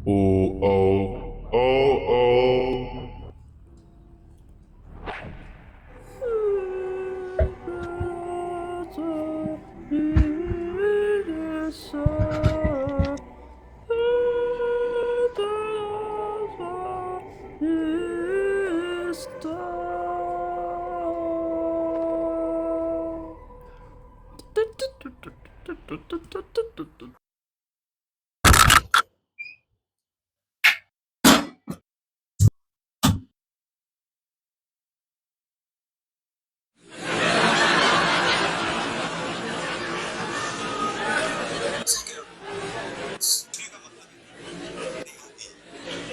Oh, oh, oh, oh.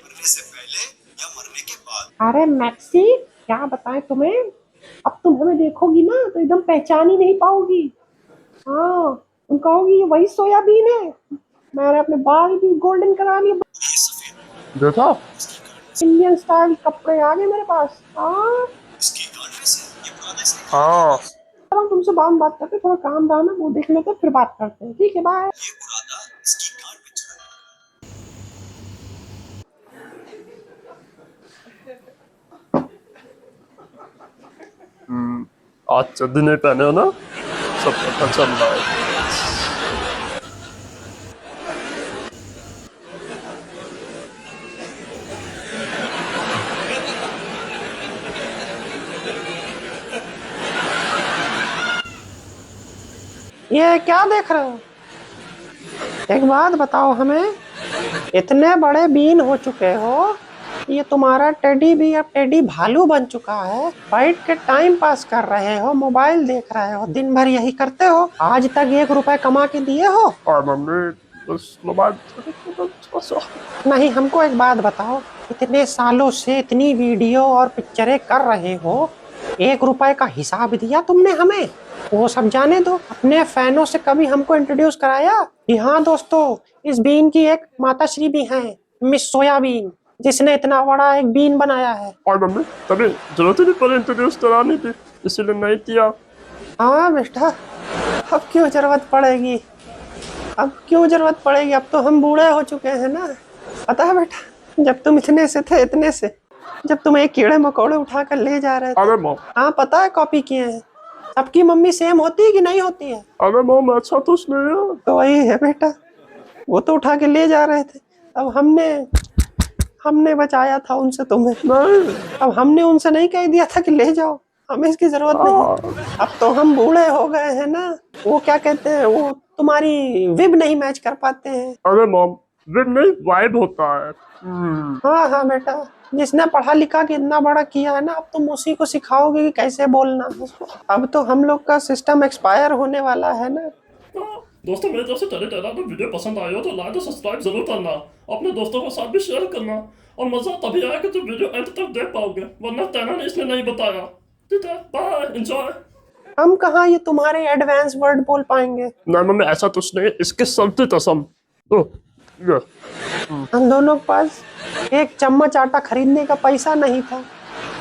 मरने से पहले या मरने के बाद। अरे मैक्सी, क्या बताएं तुम्हें। अब तुम हमें देखोगी ना तो एकदम पहचान ही नहीं पाओगी। हाँ, तुम कहोगी ये वही सोयाबीन है। मैंने अपने बाल भी गोल्डन करा लिए। ये सफेद देखा? इसकी गांड में इंडियन स्टाइल कपड़े आ गए मेरे पास। हाँ, इसकी गांड में से ये पुराना इसने कहा हाँ। चलो तुमसे बात करते, थोड़ा काम दाम है वो देख लेते हैं, फिर बात करते हैं। ठीक है, बाय। ये पुराना इसकी गांड में चढ़ा। आज चड्डी नहीं पहने हो ना, सब पता चल रहा है। ये क्या देख रहे हो? एक बात बताओ हमें, इतने बड़े बीन हो चुके हो, ये तुम्हारा टेडी भी अब टेडी भालू बन चुका है। बैठ के टाइम पास कर रहे हो, मोबाइल देख रहे हो, दिन भर यही करते हो। आज तक 1 रुपए कमा के दिए हो? और मम्मी बस मोबाइल नहीं, हमको एक बात बताओ, इतने सालों से इतनी वीडियो और पिक्चरें कर रहे हो, 1 रुपए का हिसाब दिया तुमने हमें? वो सब जाने दो, अपने फैनों से कभी हमको इंट्रोड्यूस कराया कि हाँ दोस्तों, इस बीन की एक माताश्री भी हैं, मिस सोयाबीन, जिसने इतना बड़ा एक बीन बनाया है। और मम्मी तभी जरूरत ही नहीं पड़ी इंट्रोड्यूस कराने की, इसीलिए नहीं किया। हाँ बेटा, अब क्यों जरूरत पड़ेगी? अब क्यों जरूरत पड़ेगी? अब तो हम बूढ़े हो चुके हैं ना। पता है बेटा, जब तुम इतने से थे, इतने से, जब तुम एक कीड़े मकोड़े उठा कर ले जा रहे थे। अरे मॉम, हाँ पता है, कॉपी किए हैं। सबकी मम्मी सेम होती है कि नहीं होती है? अरे मॉम अच्छा तो नहीं है। तो वही है बेटा, वो तो उठा के ले जा रहे थे। अब हमने हमने बचाया था उनसे तुम्हें। नहीं। अब हमने उनसे नहीं कह दिया था कि ले जाओ, हमें इसकी जरूरत नहीं। अब तो हम बूढ़े हो गए हैं ना, वो क्या कहते हैं, वो तुम्हारी विब नहीं मैच कर पाते हैं। अरे मॉम, ये नहीं वाइब होता है। हाँ हाँ बेटा, जिसने पढ़ा लिखा के इतना बड़ा किया है ना, अब तुम उसी को सिखाओगे कि कैसे बोलना है। अब तो हम लोग का सिस्टम एक्सपायर होने वाला है ना। दोस्तों मेरे तरफ से टेढ़े टेढ़ा तो वीडियो पसंद आई हो तो लाइक और सब्सक्राइब जरूर करना, अपने दोस्तों के साथ भी शेयर करना, और मजा तभी आएगा जब वीडियो अंत तक देख पाओगे, वरना टैना ने इसलिए नहीं बताया। ठीक है, बाय, एंजॉय। हम कहाँ ये तुम्हारे एडवांस वर्ड बोल पाएंगे। नहीं मम्मी ऐसा तो नहीं है, इसके सबसे कसम। तो ये हम दोनों के पास एक चम्मच आटा खरीदने का पैसा नहीं था,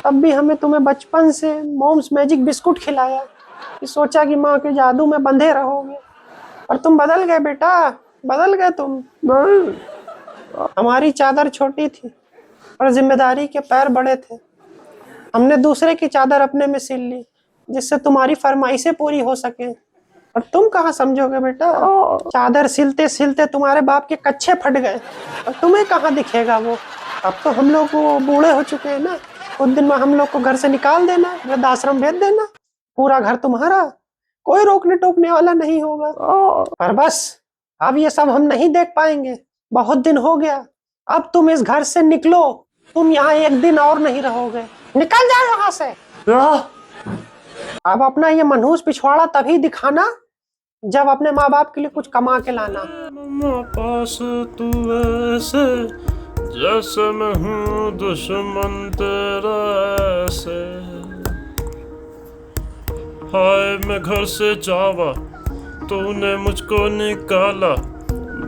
तब भी हमें तुम्हें बचपन से मॉम्स मैजिक बिस्कुट खिलाया कि सोचा कि माँ के जादू में बंधे रहोगे। और तुम बदल गए बेटा, बदल गए तुम। नहीं। हमारी चादर छोटी थी और जिम्मेदारी के पैर बड़े थे। हमने दूसरे की चादर अपने में सिल ली, जिससे तुम्हारी फरमाइशें पूरी हो सके। और तुम कहाँ समझोगे बेटा, चादर सिलते सिलते तुम्हारे बाप के कच्छे फट गए, और तुम्हें कहाँ दिखेगा वो। अब तो हम लोग वो बूढ़े हो चुके हैं ना, कुछ दिन में हम लोग को घर से निकाल देना, वृद्धाश्रम भेज देना, पूरा घर तुम्हारा, कोई रोकने टोकने वाला नहीं होगा। पर बस, अब ये सब हम नहीं देख पाएंगे, बहुत दिन हो गया। अब तुम इस घर से निकलो, तुम यहाँ एक दिन और नहीं रहोगे, निकल जाओ यहाँ से। अब अपना ये मनहूस पिछवाड़ा तभी दिखाना जब अपने माँ बाप के लिए कुछ कमा के लाना। मम्मा पास तू ऐसे जैसे मैं हूँ दुश्मन तेरा ऐसे। हाय मैं घर से जावा, तूने मुझको निकाला,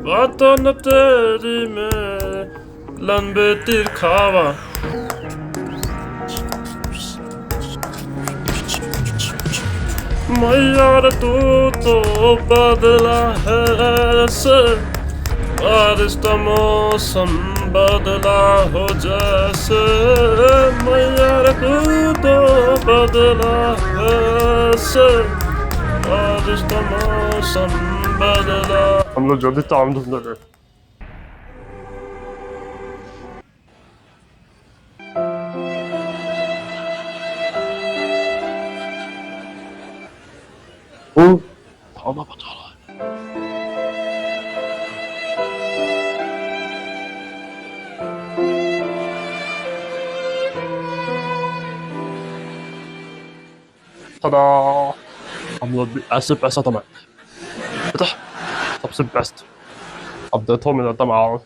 बातों न तेरी में लंबे तीर खावा। मैं यार तू तो बदला है ऐसे, बारिश का मौसम बदला हो जैसे मैया तो बदला ऐसे बारिश का मौसम बदला। हम लोग जल्दी टाइम ढूंढ रहे। थाना बचा रहा है। tada! हम लोग भी ऐसे पैसा कमाए पता सबसे बेस्ट। अब देखो मेरा तमाम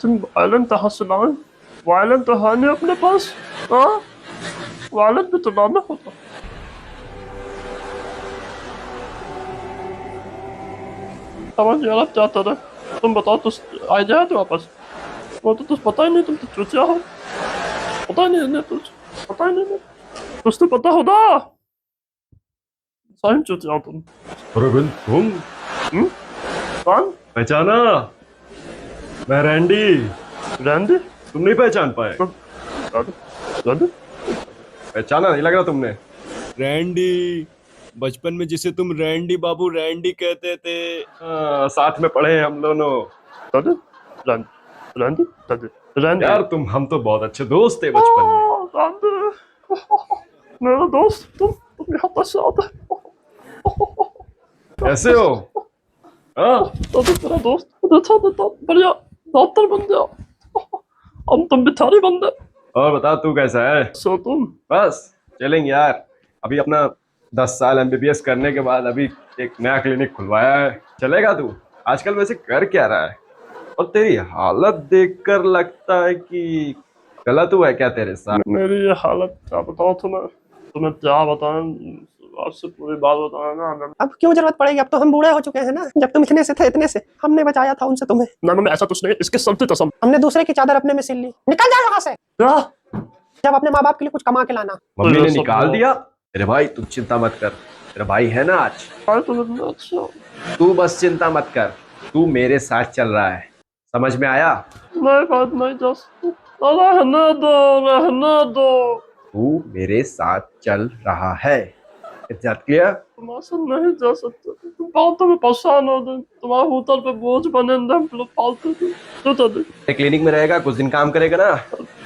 तुम वायलेंट कहाँ से लाए? वायलेंट तो है नहीं अपने पास। हाँ वायलेंट भी तो लाना होता। समझ यार क्या था तुम बताओ तो आइडिया है तो वापस वो तो तुझ पता ही नहीं तुम तो चूतिया हो। पता ही नहीं तुझ पता ही नहीं कुछ तो पता होगा। सही चूतिया हो तुम। अरविंद तुम कौन? पहचाना? मैं रैंडी। रैंडी? तुम नहीं पहचान पाए? रैंडी? पहचाना नहीं लग रहा तुमने? रैंडी, बचपन में जिसे तुम रैंडी बाबू रैंडी कहते थे। साथ में पढ़े हैं हम दोनों। रैंडी? रैंडी? रैंडी? रैंडी? यार हम तो बहुत अच्छे दोस्त थे बचपन में। रैंडी मेरा दोस्त तुम यहाँ पर से आता है। कैसे हो? हाँ तो तेरा दोस्त अच्छा तो बढ़िया डॉक्टर बन गया। हम तुम भिखारी बन गए। और बता तू कैसा है? सो तुम बस चलेंगे यार। अभी अपना 10 साल एमबीबीएस करने के बाद अभी एक नया क्लिनिक खुलवाया है। चलेगा तू? आजकल वैसे कर क्या रहा है? और तेरी हालत देखकर लगता है कि गलत हुआ है क्या तेरे साथ? मेरी ये हालत क्या बताओ तुम्हें क्या बताएं? आपसे पूरी बात बताना ना। अब क्यों जरूरत पड़ेगी? अब तो हम बूढ़े हो चुके हैं ना। जब तुम इतने से थे इतने से हमने बचाया था उनसे तुम्हें। ना ऐसा कुछ नहीं इसके सबसे कसम। हमने दूसरे की चादर अपने में सिल ली। निकल जाओ यहाँ से। क्या? जब अपने माँ बाप के लिए कुछ कमा के लाना। मम्मी ने निकाल दिया? अरे भाई तू चिंता मत कर, तेरा भाई है ना आज। अच्छा तू बस चिंता मत कर, तू मेरे साथ चल रहा है, समझ में आया? नहीं बात नहीं जस्ट रहने दो। तू मेरे साथ चल रहा है, क्लियर? तुम्हारे नहीं जा सकते। तुम फालतू में परेशान हो गए। तुम्हारे होटल पे बोझ बने हम लोग फालतू के। क्लिनिक में रहेगा, कुछ दिन काम करेगा ना,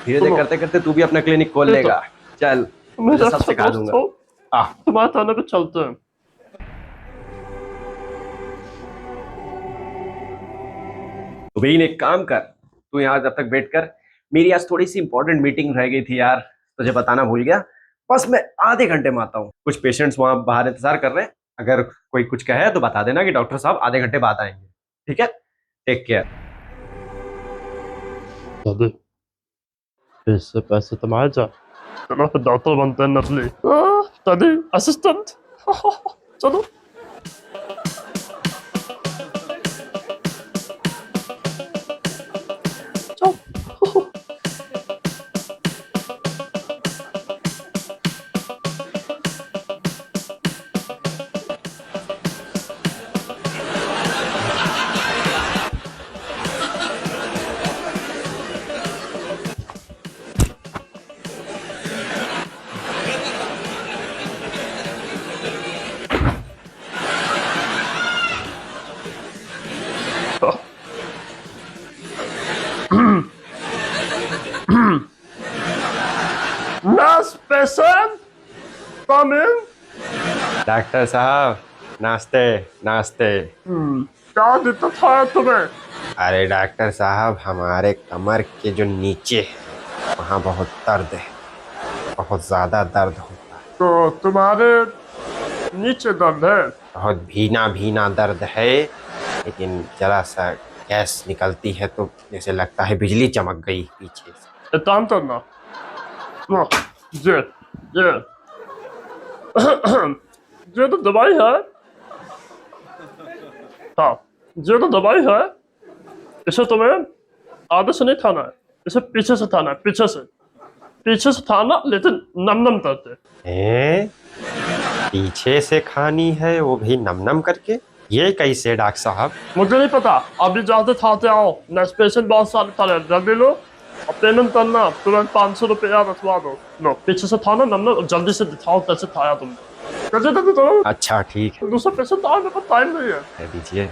धीरे धीरे करते करते तू भी अपना क्लिनिक खोल लेगा। चल मेरा सब सिखा दूंगा। तुम्हारे थाने पे चलते हैं। तो भाई एक काम कर, तू यहाँ जब तक वेट कर। मेरी आज थोड़ी सी इंपॉर्टेंट मीटिंग रह गई थी यार, तुझे बताना भूल गया। बस मैं आधे घंटे में आता हूँ। कुछ पेशेंट्स वहां बाहर इंतजार कर रहे हैं, अगर कोई कुछ कहे तो बता देना कि डॉक्टर साहब आधे घंटे बाद आएंगे। ठीक है, टेक केयर। दादी इससे पैसे तुम्हारे जा। चलो फिर डॉक्टर बनते हैं नकली। दादी असिस्टेंट चलो। Last patient, come in. Doctor साहब नाश्ते नाश्ते। क्या दिक्कत है तुम्हें? अरे डॉक्टर साहब, हमारे कमर के जो नीचे है वहाँ बहुत दर्द है, बहुत ज़्यादा दर्द होता है। तो तुम्हारे नीचे दर्द है? बहुत भीना भीना दर्द है, लेकिन जरा सा गैस निकलती है तो जैसे लगता है बिजली चमक गई पीछे से। एक काम करना, ये ये तो दवाई है। हाँ ये तो दवाई है। इसे तुम्हें आगे से नहीं खाना है, इसे पीछे से खाना है। पीछे से खाना, लेकिन नम करते। हैं? पीछे से खानी है, वो भी नम नम करके? ये कैसे डॉक्टर साहब? मुझे नहीं पता, अभी जाते खाते आओ। नेक्स्ट पेशेंट बहुत सारे पड़े, जल्दी लो और पेमेंट करना, तुरंत 500 रुपया रखवा दो। लो पीछे से था ना नंबर, जल्दी से दिखाओ कैसे खाया तुमने। कैसे तो अच्छा ठीक है, दूसरा पेशेंट आओ, मेरे पास टाइम नहीं है। दे दीजिए।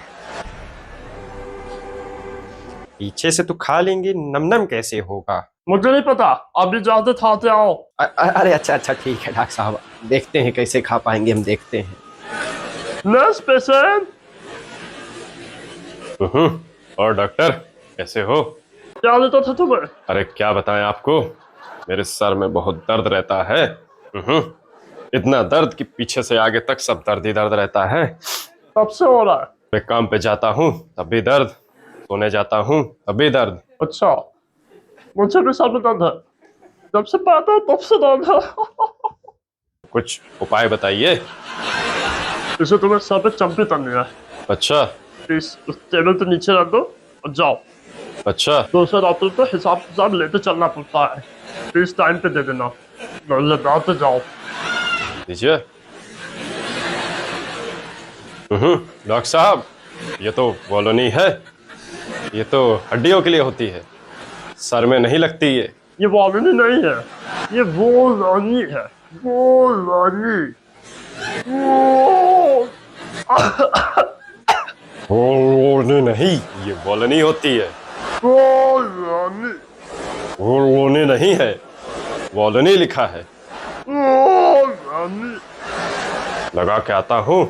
पीछे से तो खा लेंगे, नम कैसे होगा? मुझे नहीं पता, अभी जाते खाते आओ। अरे अच्छा अच्छा ठीक है डॉक्टर साहब, देखते हैं कैसे खा पाएंगे, हम देखते हैं। Next patient. और डॉक्टर कैसे हो? क्या देता था तुम्हें? अरे क्या बताएं आपको, मेरे सर में बहुत दर्द रहता है। इतना दर्द कि पीछे से आगे तक सब दर्द ही दर्द रहता है। कब से हो रहा है? मैं काम पे जाता हूँ तब भी दर्द, सोने जाता हूँ तब भी दर्द। अच्छा, मुझे भी सर में दर्द है, जब से पैदा है तब से दर्द है। कुछ उपाय बताइए। इसे तुम्हें सर पे चंपी तलनी है। अच्छा प्लीज उस टेबल पे नीचे रख दो और जाओ। अच्छा दूसरे डॉक्टर तो हिसाब लेते चलना पड़ता है, प्लीज टाइम पे दे देना। लगाते जाओ। दीजिए। डॉक्टर साहब, ये तो कॉलोनी है, ये तो हड्डियों के लिए होती है, सर में नहीं लगती ये वॉलोनी नहीं है, ये वोलोनी है। वोलोनी। वोलोनी नहीं, ये वॉलोनी होती है। वोलोनी। वोलोनी नहीं है, वॉलोनी लिखा है। वोलोनी। लगा के आता हूँ,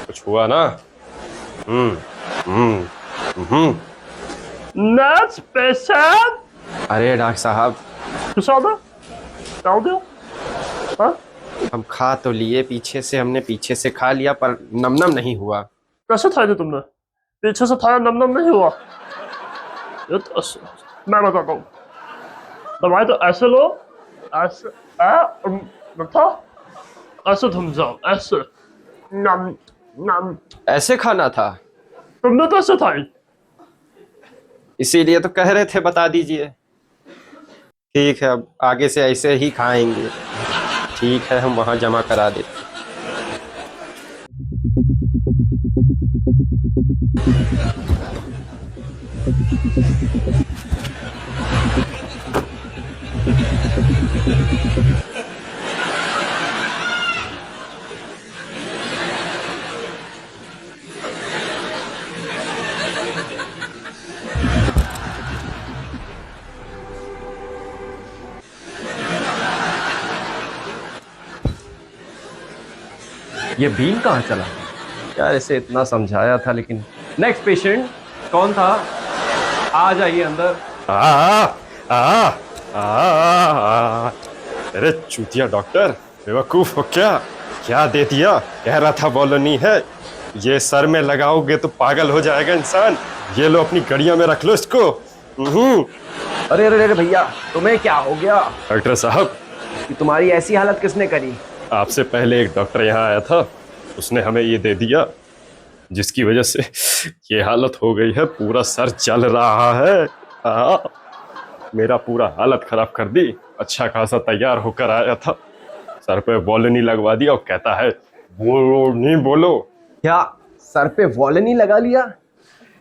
कुछ हुआ ना? Next patient. अरे डॉक्टर साहब, कुछ आना क्या हो गया? हाँ? हम खा तो लिए, हमने पीछे से खा लिया पर नम नहीं हुआ। कैसे खाया था तुमने? पीछे से खाया नम नहीं हुआ? ये तो मैं बताता हूँ, दवाई तो ऐसे लो, ऐसे था, ऐसे थम जाओ, ऐसे नम नम। ऐसे खाना था? तुमने तो ऐसे खाई। इसीलिए तो कह रहे थे बता दीजिए। ठीक है, अब आगे से ऐसे ही खाएंगे। ठीक है, हम वहाँ जमा करा देते। ये बीन कहाँ चला यार? इसे इतना समझाया था लेकिन। नेक्स्ट पेशेंट कौन था? आ जाइए अंदर। अरे चूतिया डॉक्टर, बेवकूफ हो क्या दे दिया? कह रहा था वॉलोनी है, ये सर में लगाओगे तो पागल हो जाएगा इंसान। ये लो अपनी गड़िया में रख लो इसको। अरे अरे अरे भैया, तुम्हें क्या हो गया? डॉक्टर साहब, कि तुम्हारी ऐसी हालत किसने करी? आपसे पहले एक डॉक्टर यहाँ आया था, उसने हमें ये दे दिया, जिसकी वजह से ये हालत हो गई है। पूरा सर जल रहा है। मेरा पूरा हालत खराब कर दी। अच्छा खासा तैयार होकर आया था, सर पे वॉलोनी लगवा दिया और कहता है वॉलोनी बोलो। क्या सर पे वॉलोनी लगा लिया?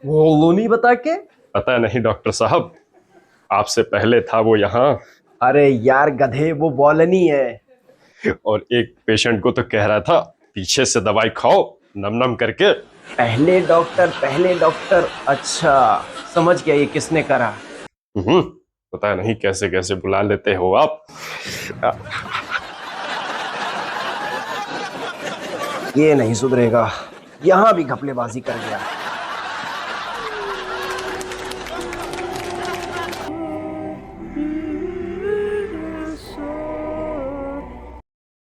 वॉलोनी बता के? पता नहीं डॉक्टर साहब, आपसे पहले था वो यहाँ। अरे यार गधे, वो वॉलोनी है। और एक पेशेंट को तो कह रहा था पीछे से दवाई खाओ नम करके। पहले डॉक्टर। अच्छा समझ गया, ये किसने करा। पता नहीं कैसे कैसे बुला लेते हो आप। ये नहीं सुधरेगा, यहाँ भी घपलेबाजी कर गया।